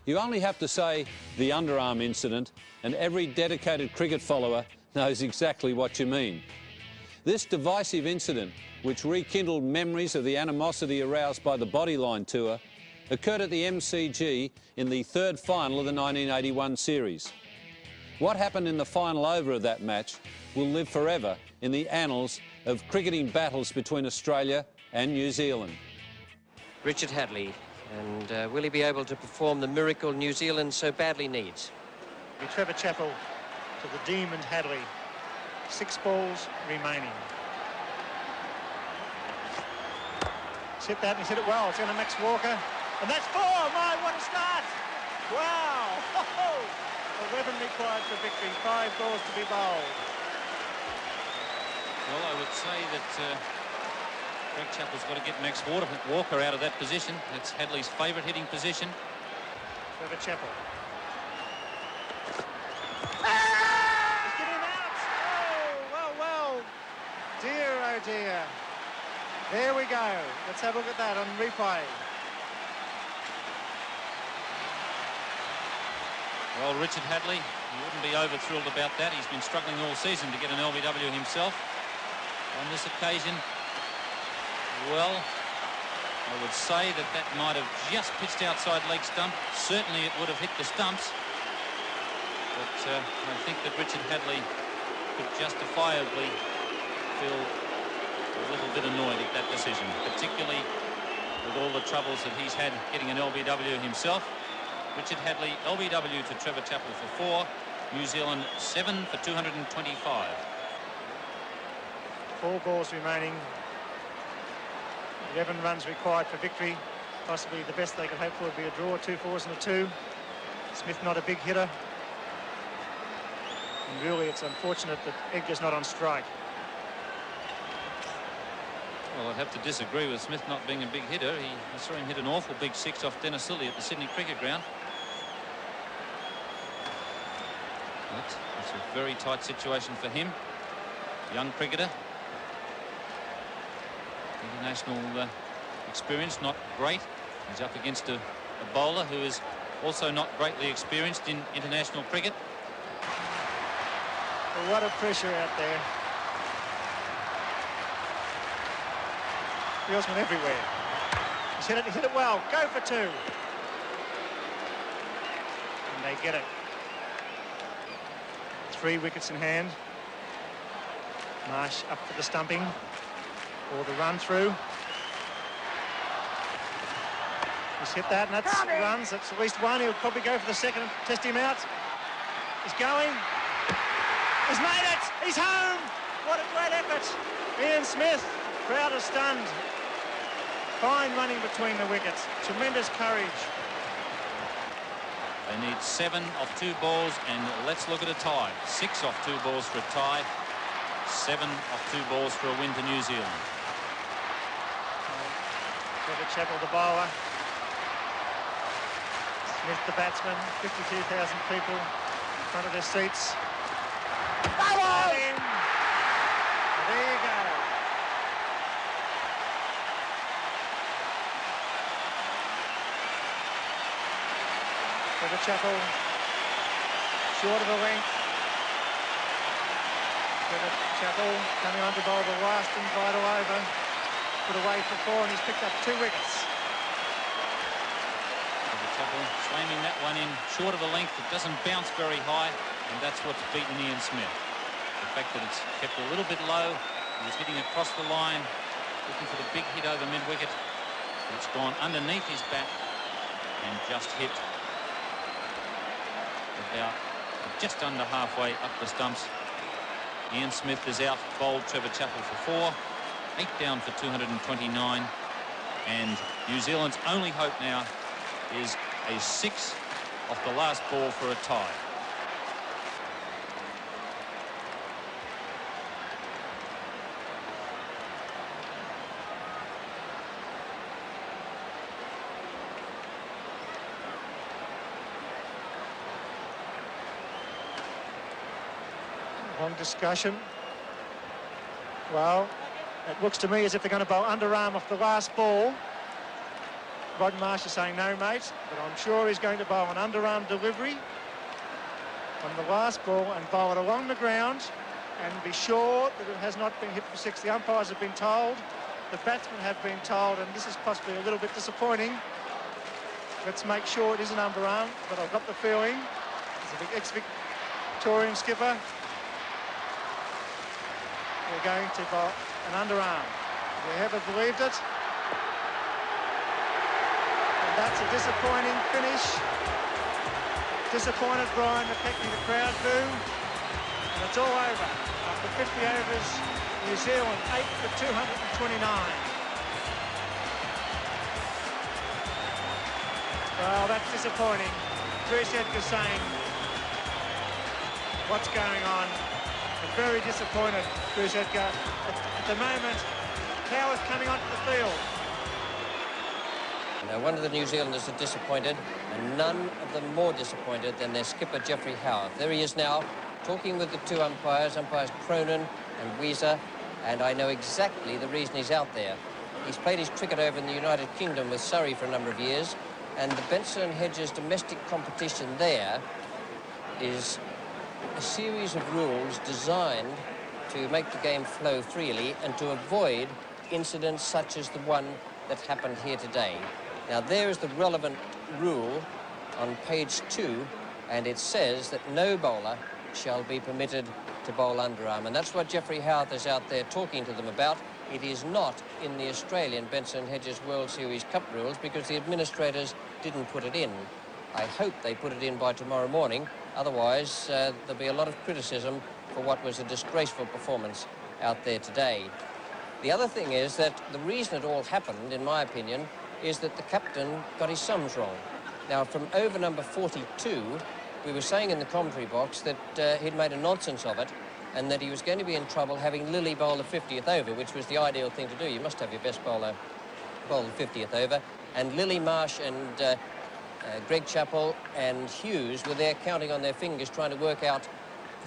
You only have to say the underarm incident and every dedicated cricket follower knows exactly what you mean. This divisive incident, which rekindled memories of the animosity aroused by the Bodyline tour, occurred at the MCG in the third final of the 1981 series. What happened in the final over of that match will live forever in the annals of cricketing battles between Australia and New Zealand. Richard Hadley, and will he be able to perform the miracle New Zealand so badly needs? Trevor Chappell to the demon Hadley. 6 balls remaining. He's hit that and he's hit it well. It's going to Max Walker. And that's 4. My, what a start! Wow! 11 required for victory. 5 balls to be bowled. Well, I would say that Greg Chappell's got to get Max Walker out of that position. That's Hadley's favourite hitting position. Trevor Chappell. He's getting him out! Oh, well. Dear, oh dear. There we go. Let's have a look at that on replay. Well, Richard Hadley, you wouldn't be over-thrilled about that. He's been struggling all season to get an LBW himself. On this occasion, well, I would say that that might have just pitched outside leg stump. Certainly it would have hit the stumps. But I think that Richard Hadley could justifiably feel a little bit annoyed at that decision, particularly with all the troubles that he's had getting an LBW himself. Richard Hadley, LBW to Trevor Chappell for 4. New Zealand 7 for 225. 4 balls remaining. 11 runs required for victory. Possibly the best they could hope for would be a draw, 2 4s and a 2. Smith not a big hitter. And really, it's unfortunate that Edgar's not on strike. Well, I'd have to disagree with Smith not being a big hitter. I saw him hit an awful big 6 off Dennis Lilly at the Sydney Cricket Ground. But it's a very tight situation for him. Young cricketer. International experience, not great. He's up against a bowler who is also not greatly experienced in international cricket. Well, what a pressure out there. Fieldsman everywhere. He's hit it well. Go for 2. And they get it. 3 wickets in hand. Marsh up for the stumping or the run through. He's hit that, and that's runs. That's at least 1. He'll probably go for the second, test him out. He's going. He's made it. He's home. What a great effort. Ian Smith, crowd is stunned. Fine running between the wickets. Tremendous courage. They need 7 off 2 balls, and let's look at a tie. 6 off 2 balls for a tie. 7 off 2 balls for a win to New Zealand. Trevor Chappell, the bowler. Smith, the batsman. 52,000 people in front of their seats. Bowler! There you go. Trevor Chappell, short of the length. Trevor Chappell coming on to bowl the last and vital over. Put away for 4, and he's picked up 2 wickets. Trevor Chappell slamming that one in short of the length. It doesn't bounce very high, and that's what's beaten Ian Smith. The fact that it's kept a little bit low. He was hitting across the line, looking for the big hit over mid-wicket. It's gone underneath his bat and just hit about just under halfway up the stumps. Ian Smith is out, bowled Trevor Chappell for 4, 8 down for 229, and New Zealand's only hope now is a 6 off the last ball for a tie. Long discussion. Well, it looks to me as if they're going to bowl underarm off the last ball. Rod Marsh is saying no, mate, but I'm sure he's going to bowl an underarm delivery on the last ball and bowl it along the ground and be sure that it has not been hit for six. The umpires have been told, the batsmen have been told, and this is possibly a little bit disappointing. Let's make sure it is an underarm, but I've got the feeling it's a big ex-Victorian skipper. We're going to bowl an underarm. We haven't believed it. And that's a disappointing finish. Disappointed Brian McKechnie, the crowd boo. And it's all over. After 50 overs, New Zealand 8 for 229. Well, that's disappointing. Chris Edgar saying, what's going on? I'm very disappointed, Chris Edgar. At the moment, Cow is coming onto the field. Now, one of the New Zealanders are disappointed, and none of them more disappointed than their skipper, Geoffrey Howarth. There he is now, talking with the two umpires Cronin and Weezer, and I know exactly the reason he's out there. He's played his cricket over in the United Kingdom with Surrey for a number of years, and the Benson and Hedges domestic competition there is a series of rules designed to make the game flow freely and to avoid incidents such as the one that happened here today. Now, there is the relevant rule on page 2, and it says that no bowler shall be permitted to bowl underarm, and that's what Geoffrey Howarth is out there talking to them about. It is not in the Australian Benson Hedges World Series Cup rules because the administrators didn't put it in. I hope they put it in by tomorrow morning, otherwise there'll be a lot of criticism for what was a disgraceful performance out there today. The other thing is that the reason it all happened, in my opinion, is that the captain got his sums wrong. Now, from over number 42, we were saying in the commentary box that he'd made a nonsense of it and that he was going to be in trouble having Lilly bowl the 50th over, which was the ideal thing to do. You must have your best bowler bowl the 50th over. And Lilly, Marsh and Greg Chappell and Hughes were there counting on their fingers trying to work out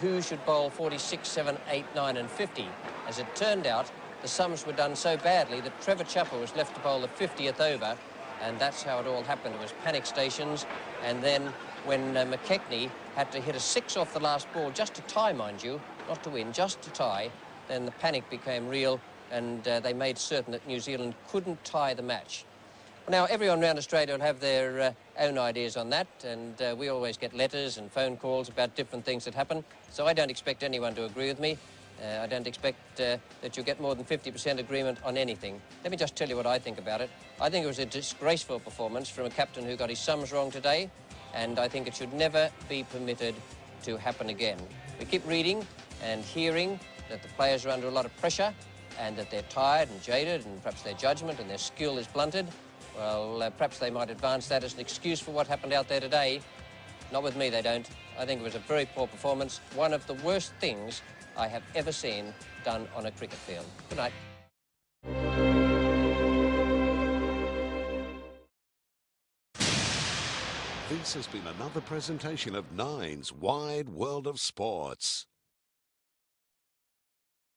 who should bowl 46, 7, 8, 9 and 50. As it turned out, the sums were done so badly that Trevor Chappell was left to bowl the 50th over, and that's how it all happened. It was panic stations, and then when McKechnie had to hit a 6 off the last ball, just to tie, mind you, not to win, just to tie, then the panic became real, and they made certain that New Zealand couldn't tie the match. Now, everyone around Australia will have their own ideas on that, and we always get letters and phone calls about different things that happen, so I don't expect anyone to agree with me. I don't expect that you'll get more than 50% agreement on anything. Let me just tell you what I think about it. I think it was a disgraceful performance from a captain who got his sums wrong today, and I think it should never be permitted to happen again. We keep reading and hearing that the players are under a lot of pressure and that they're tired and jaded and perhaps their judgment and their skill is blunted. Well, perhaps they might advance that as an excuse for what happened out there today. Not with me, they don't. I think it was a very poor performance, one of the worst things I have ever seen done on a cricket field. Good night. This has been another presentation of Nine's Wide World of Sports.